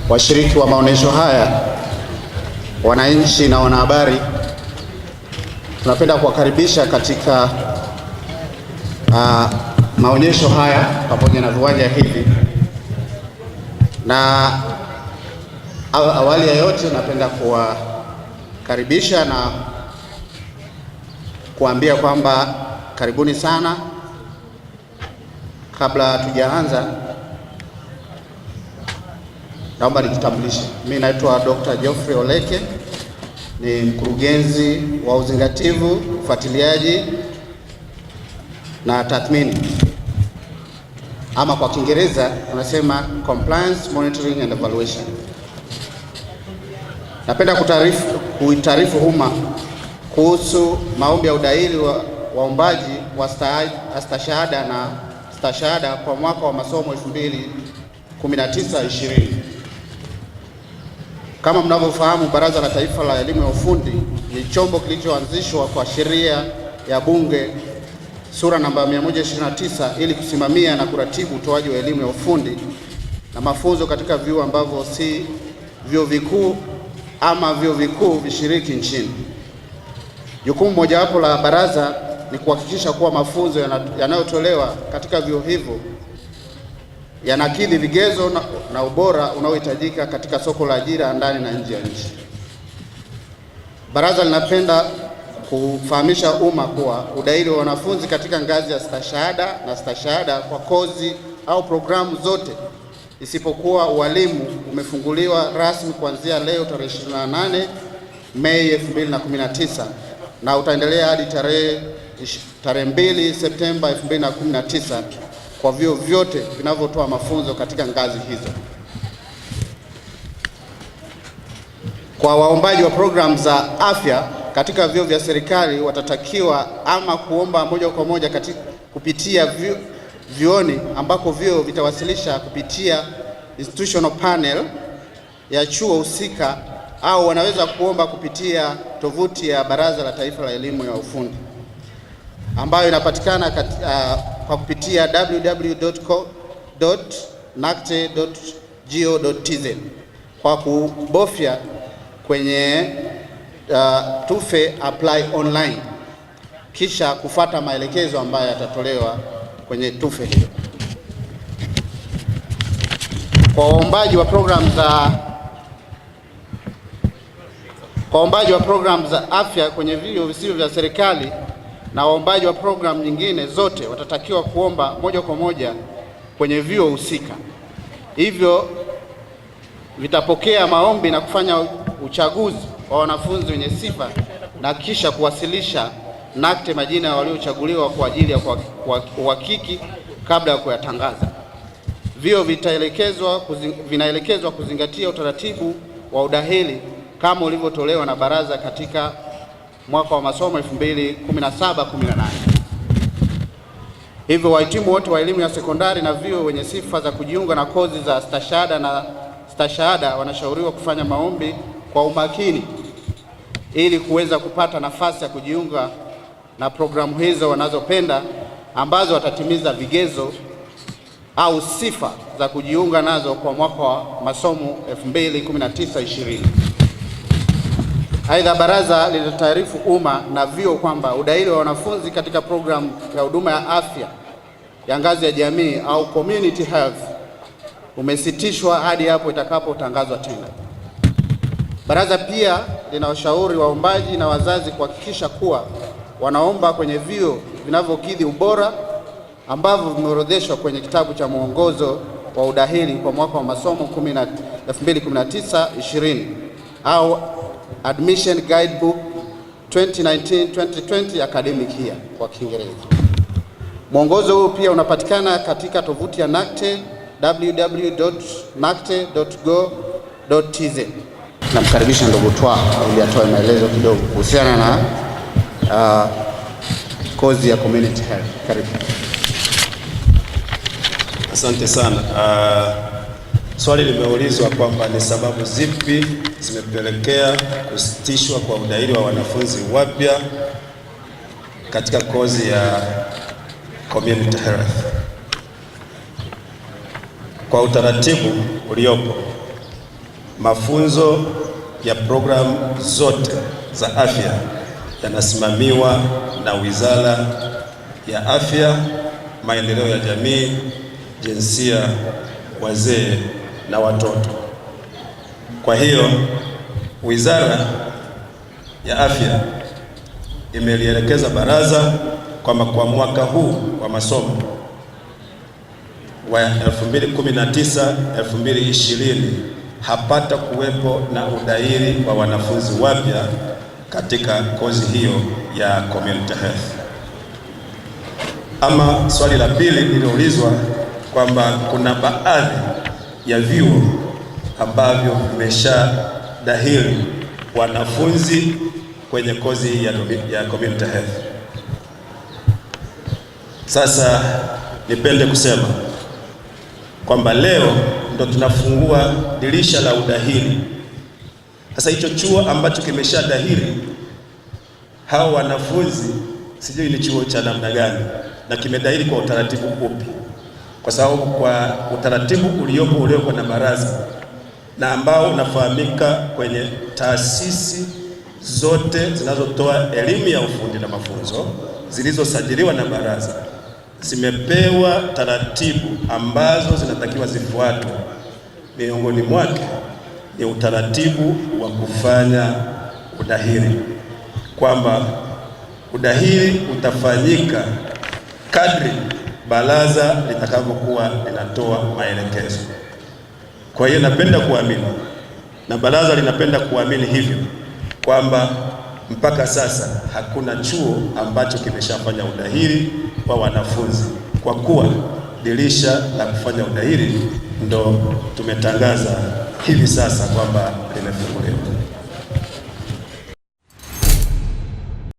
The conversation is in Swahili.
washiriki wa maonesho haya, wananchi na wanahabari, tunapenda kuwakaribisha katika maonyesho haya pamoja na viwanja hivi. Na awali ya yote, napenda kuwakaribisha na kuambia kwamba karibuni sana. Kabla tujaanza, naomba nijitambulishe. Mimi naitwa Dr. Geoffrey Oleke, ni mkurugenzi wa uzingativu, ufuatiliaji na tathmini, ama kwa Kiingereza tunasema compliance monitoring and evaluation. Napenda kuitaarifu umma kuhusu maombi ya udahili wa waombaji wa stashahada na stashahada kwa mwaka wa masomo 2019-20. Kama mnavyofahamu, Baraza la Taifa la Elimu ya Ufundi ni chombo kilichoanzishwa kwa sheria ya Bunge sura namba 129 ili kusimamia na kuratibu utoaji wa elimu ya ufundi na mafunzo katika vyuo ambavyo si vyuo vikuu ama vyuo vikuu vishiriki nchini. Jukumu mojawapo la baraza ni kuhakikisha kuwa mafunzo yanayotolewa katika vyuo hivyo yanakidhi vigezo na ubora unaohitajika katika soko la ajira ndani na nje ya nchi. Baraza linapenda kufahamisha umma kuwa udahili wa wanafunzi katika ngazi ya stashahada na stashahada kwa kozi au programu zote isipokuwa ualimu umefunguliwa rasmi kuanzia leo tarehe 28 Mei 2019 na utaendelea hadi tarehe 2 Septemba 2019 kwa vyuo vyote vinavyotoa mafunzo katika ngazi hizo. Kwa waombaji wa programu za afya katika vyuo vya serikali, watatakiwa ama kuomba moja kwa moja kupitia vyuoni ambako vyuo vitawasilisha kupitia institutional panel ya chuo husika, au wanaweza kuomba kupitia tovuti ya Baraza la Taifa la Elimu ya Ufundi ambayo inapatikana kwa kupitia www.nacte.go.tz kwa kubofya kwenye tufe apply online, kisha kufata maelekezo ambayo yatatolewa kwenye tufe hiyo. Kwa waombaji wa programu za afya kwenye vyuo visivyo vya serikali na waombaji wa programu nyingine zote watatakiwa kuomba moja kwa moja kwenye vyuo husika. Hivyo vitapokea maombi na kufanya uchaguzi wa wanafunzi wenye sifa na kisha kuwasilisha NACTE majina ya waliochaguliwa kwa ajili ya uhakiki kabla ya kuyatangaza. Vyuo vinaelekezwa kuzingatia utaratibu wa udahili kama ulivyotolewa na baraza katika mwaka wa masomo 2017-18. Hivyo wahitimu wote wa elimu ya sekondari na vyuo wenye sifa za kujiunga na kozi za stashahada na stashahada wanashauriwa kufanya maombi kwa umakini ili kuweza kupata nafasi ya kujiunga na programu hizo wanazopenda, ambazo watatimiza vigezo au sifa za kujiunga nazo kwa mwaka wa masomo 2019-20. Aidha, baraza linataarifu umma na vyuo kwamba udahili wa wanafunzi katika programu ya huduma ya afya ya ngazi ya jamii au community health umesitishwa hadi hapo itakapotangazwa tena. Baraza pia linawashauri waombaji na wazazi kuhakikisha kuwa wanaomba kwenye vyuo vinavyokidhi ubora ambavyo vimeorodheshwa kwenye kitabu cha mwongozo wa udahili kwa mwaka wa masomo 2019-20 au Admission Guidebook 2019-2020 academic year kwa Kiingereza. Mwongozo huu pia unapatikana katika tovuti ya NACTE www.nacte.go.tz. Namkaribisha ndugu Twa ili atoe maelezo kidogo kuhusiana na kozi ya community health. Karibu. Asante sana. Swali limeulizwa kwamba ni sababu zipi zimepelekea kusitishwa kwa udahili wa wanafunzi wapya katika kozi ya community health. Kwa utaratibu uliopo, mafunzo ya programu zote za afya yanasimamiwa na Wizara ya Afya, Maendeleo ya Jamii, Jinsia, Wazee na Watoto. Kwa hiyo Wizara ya Afya imelielekeza baraza kwamba kwa mwaka huu wa masomo wa 2019-2020 hapata kuwepo na udahili wa wanafunzi wapya katika kozi hiyo ya Community Health. Ama swali la pili lililoulizwa kwamba kuna baadhi ya vyuo ambavyo vimeshadahili wanafunzi kwenye kozi hii ya Community Health. Sasa nipende kusema kwamba leo ndo tunafungua dirisha la udahili. Sasa hicho chuo ambacho kimeshadahili hao wanafunzi, sijui ni chuo cha namna gani na kimedahili kwa utaratibu upi, kwa sababu kwa utaratibu uliopo na baraza na ambao unafahamika kwenye taasisi zote zinazotoa elimu ya ufundi na mafunzo zilizosajiliwa na baraza, zimepewa taratibu ambazo zinatakiwa zifuatwe. Miongoni mwake ni utaratibu wa kufanya udahili, kwamba udahili utafanyika kadri baraza litakavyokuwa linatoa maelekezo. Kwa hiyo napenda kuamini na baraza linapenda kuamini hivyo kwamba mpaka sasa hakuna chuo ambacho kimeshafanya udahili wa wanafunzi, kwa kuwa dirisha la kufanya udahili ndo tumetangaza hivi sasa kwamba